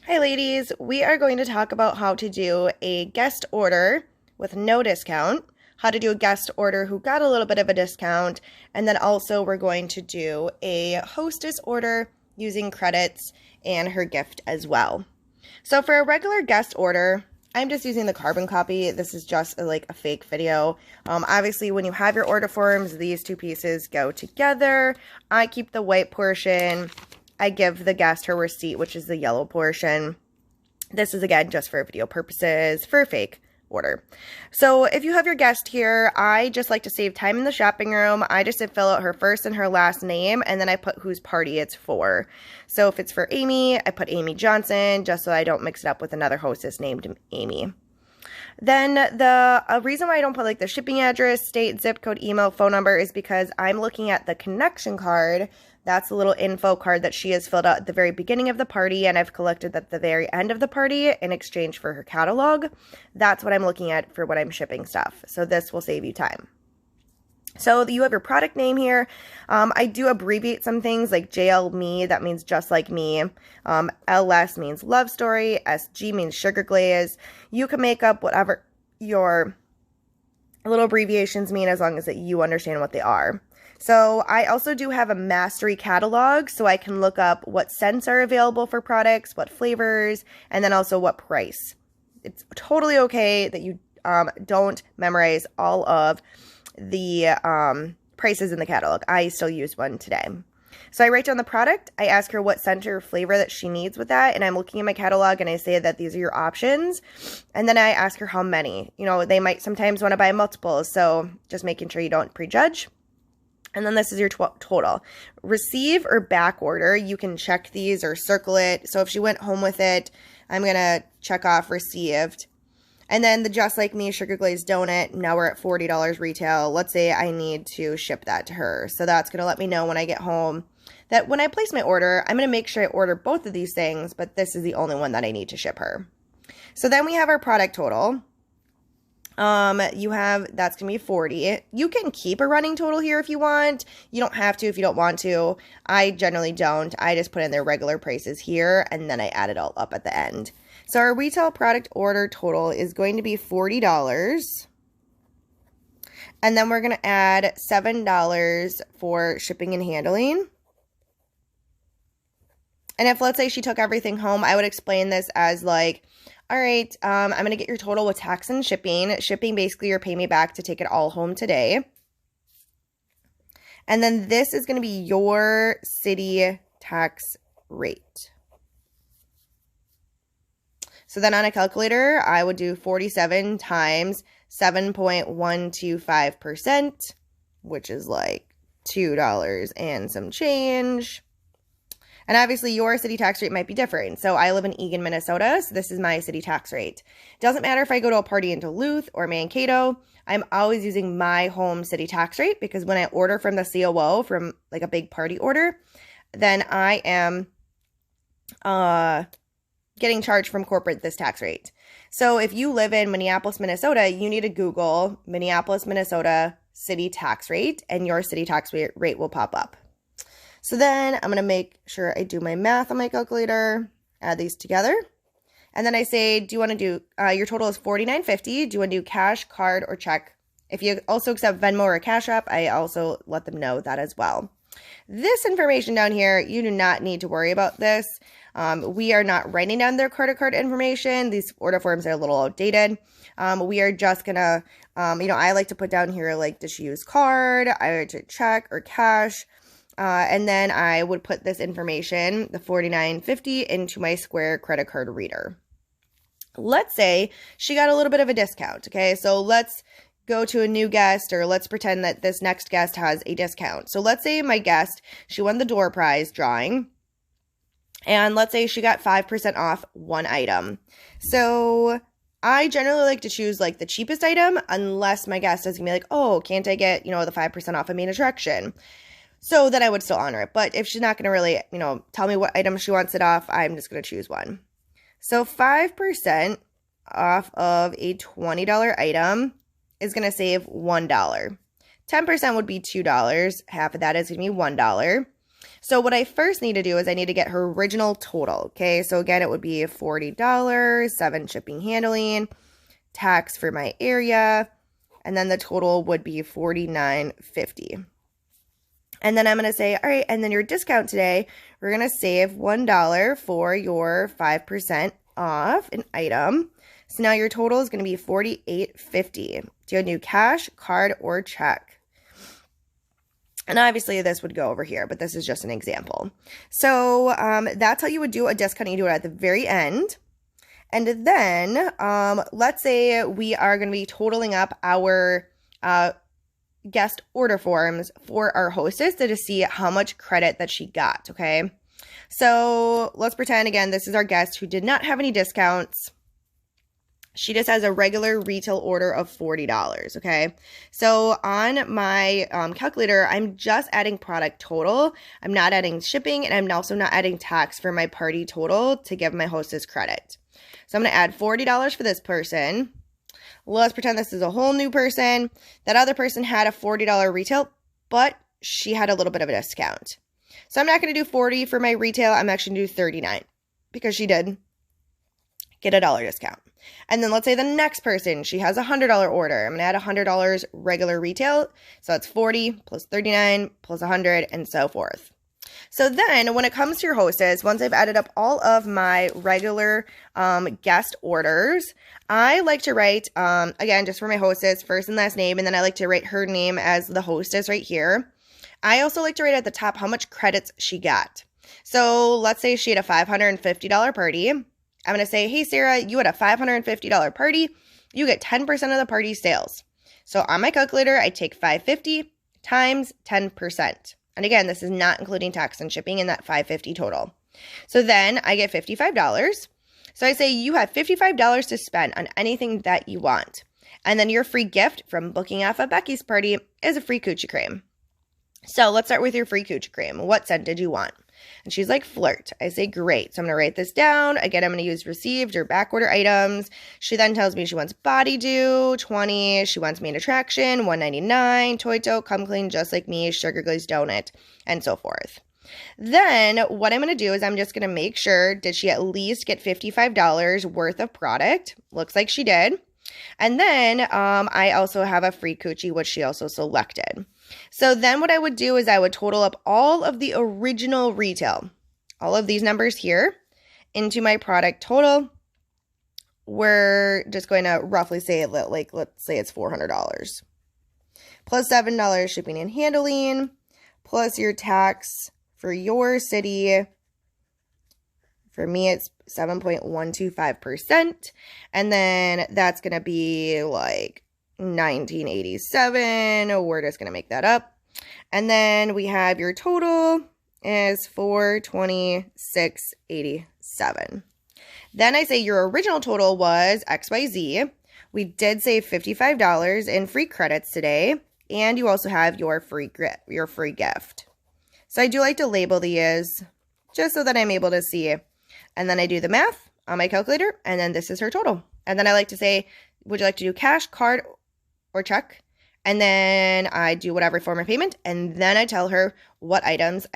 Hi ladies, we are going to talk about how to do a guest order with no discount, how to do a guest order who got a little bit of a discount, and then also we're going to do a hostess order using credits and her gift as well. So for a regular guest order, I'm just using the carbon copy. This is just like a fake video. Obviously, when you have your order forms, these two pieces go together. I keep the white portion. I give the guest her receipt, which is the yellow portion. This is, again, just for video purposes, for a fake order. So if you have your guest here, I just like to save time in the shopping room. I just fill out her first and her last name, and then I put whose party it's for. So if it's for Amy, I put Amy Johnson, just so I don't mix it up with another hostess named Amy. Then the reason why I don't put like the shipping address, state, zip code, email, phone number is because I'm looking at the connection card. That's the little info card that she has filled out at the very beginning of the party, and I've collected at the very end of the party in exchange for her catalog. That's what I'm looking at for when I'm shipping stuff. So this will save you time. So you have your product name here. I do abbreviate some things like JL me, that means just like me. LS means love story. SG means sugar glaze. You can make up whatever your little abbreviations mean as long as that you understand what they are. So I also do have a mastery catalog, so I can look up what scents are available for products, what flavors, and then also what price. It's totally okay that you don't memorize all of the prices in the catalog. I still use one today. So I write down the product, I ask her what scent or flavor that she needs with that, and I'm looking at my catalog and I say that these are your options, and then I ask her how many. You know, they might sometimes want to buy multiples, so just making sure you don't prejudge. And then this is your total. Receive or back order, you can check these or circle it. So if she went home with it, I'm going to check off received. And then the Just Like Me Sugar Glazed Donut, now we're at $40 retail. Let's say I need to ship that to her. So that's going to let me know when I get home that when I place my order, I'm going to make sure I order both of these things, but this is the only one that I need to ship her. So then we have our product total. That's going to be 40. You can keep a running total here if you want. You don't have to if you don't want to. I generally don't. I just put in their regular prices here, and then I add it all up at the end. So our retail product order total is going to be $40. And then we're going to add $7 for shipping and handling. And if, let's say, she took everything home, I would explain this as like, all right, I'm going to get your total with tax and shipping. Shipping, basically, you're paying me back to take it all home today. And then this is going to be your city tax rate. So then on a calculator, I would do 47 times 7.125%, which is like $2 and some change. And obviously, your city tax rate might be different. So I live in Eagan, Minnesota, so this is my city tax rate. Doesn't matter if I go to a party in Duluth or Mankato, I'm always using my home city tax rate because when I order from the COO, from like a big party order, then I am getting charged from corporate this tax rate. So if you live in Minneapolis, Minnesota, you need to Google Minneapolis, Minnesota city tax rate, and your city tax rate will pop up. So then I'm going to make sure I do my math on my calculator, add these together. And then I say, do you want to do, your total is $49.50. Do you want to do cash, card, or check? If you also accept Venmo or Cash App, I also let them know that as well. This information down here, you do not need to worry about this. We are not writing down their credit card information. These order forms are a little outdated. We are just going to, I like to put down here, like, does she use card, either check or cash? And then I would put this information, the $49.50, into my Square credit card reader. Let's say she got a little bit of a discount, okay? So let's go to a new guest, or let's pretend that this next guest has a discount. So let's say my guest, she won the door prize drawing, and let's say she got 5% off one item. So I generally like to choose like the cheapest item unless my guest is gonna be like, oh, can't I get, the 5% off a main attraction? So then I would still honor it. But if she's not going to really, tell me what item she wants it off, I'm just going to choose one. So 5% off of a $20 item is going to save $1. 10% would be $2. Half of that is going to be $1. So what I first need to do is I need to get her original total. Okay, so again, it would be $40, 7 shipping handling, tax for my area, and then the total would be $49.50. And then I'm going to say, all right, and then your discount today, we're going to save $1 for your 5% off an item. So now your total is going to be $48.50. Do you do cash, card, or check? And obviously this would go over here, but this is just an example. So that's how you would do a discount. You do it at the very end. And then let's say we are going to be totaling up our guest order forms for our hostess to see how much credit that she got, okay? So let's pretend, again, this is our guest who did not have any discounts. She just has a regular retail order of $40, okay? So on my calculator, I'm just adding product total. I'm not adding shipping, and I'm also not adding tax for my party total to give my hostess credit. So I'm going to add $40 for this person. Let's pretend this is a whole new person. That other person had a $40 retail, but she had a little bit of a discount. So I'm not going to do $40 for my retail. I'm actually going to do $39 because she did get a $1 discount. And then let's say the next person, she has a $100 order. I'm going to add $100 regular retail. So that's 40 plus 39 plus 100 and so forth. So then when it comes to your hostess, once I've added up all of my regular guest orders, I like to write, again, just for my hostess, first and last name, and then I like to write her name as the hostess right here. I also like to write at the top how much credits she got. So let's say she had a $550 party. I'm going to say, hey, Sarah, you had a $550 party. You get 10% of the party sales. So on my calculator, I take $550 times 10%. And again, this is not including tax and shipping in that $550 total. So then I get $55. So I say you have $55 to spend on anything that you want. And then your free gift from booking off at Becky's party is a free coochie cream. So let's start with your free coochie cream. What scent did you want? And she's like, flirt. I say, great. So I'm going to write this down. Again, I'm going to use received or back order items. She then tells me she wants body dew, 20. She wants main attraction, $1.99. Toy tote, come clean just like me, sugar glazed donut, and so forth. Then what I'm going to do is I'm just going to make sure, did she at least get $55 worth of product? Looks like she did. And then I also have a free coochie, which she also selected. So then what I would do is I would total up all of the original retail, all of these numbers here, into my product total. We're just going to roughly say, like, let's say it's $400. Plus $7 shipping and handling, plus your tax for your city. For me, it's 7.125%. And then that's going to be like 1987. We're just going to make that up. And then we have your total is $426.87. Then I say your original total was XYZ. We did save $55 in free credits today. And you also have your free gift. So I do like to label these just so that I'm able to see. And then I do the math on my calculator, and then this is her total. And then I like to say, would you like to do cash, card, or check? And then I do whatever form of payment, and then I tell her what items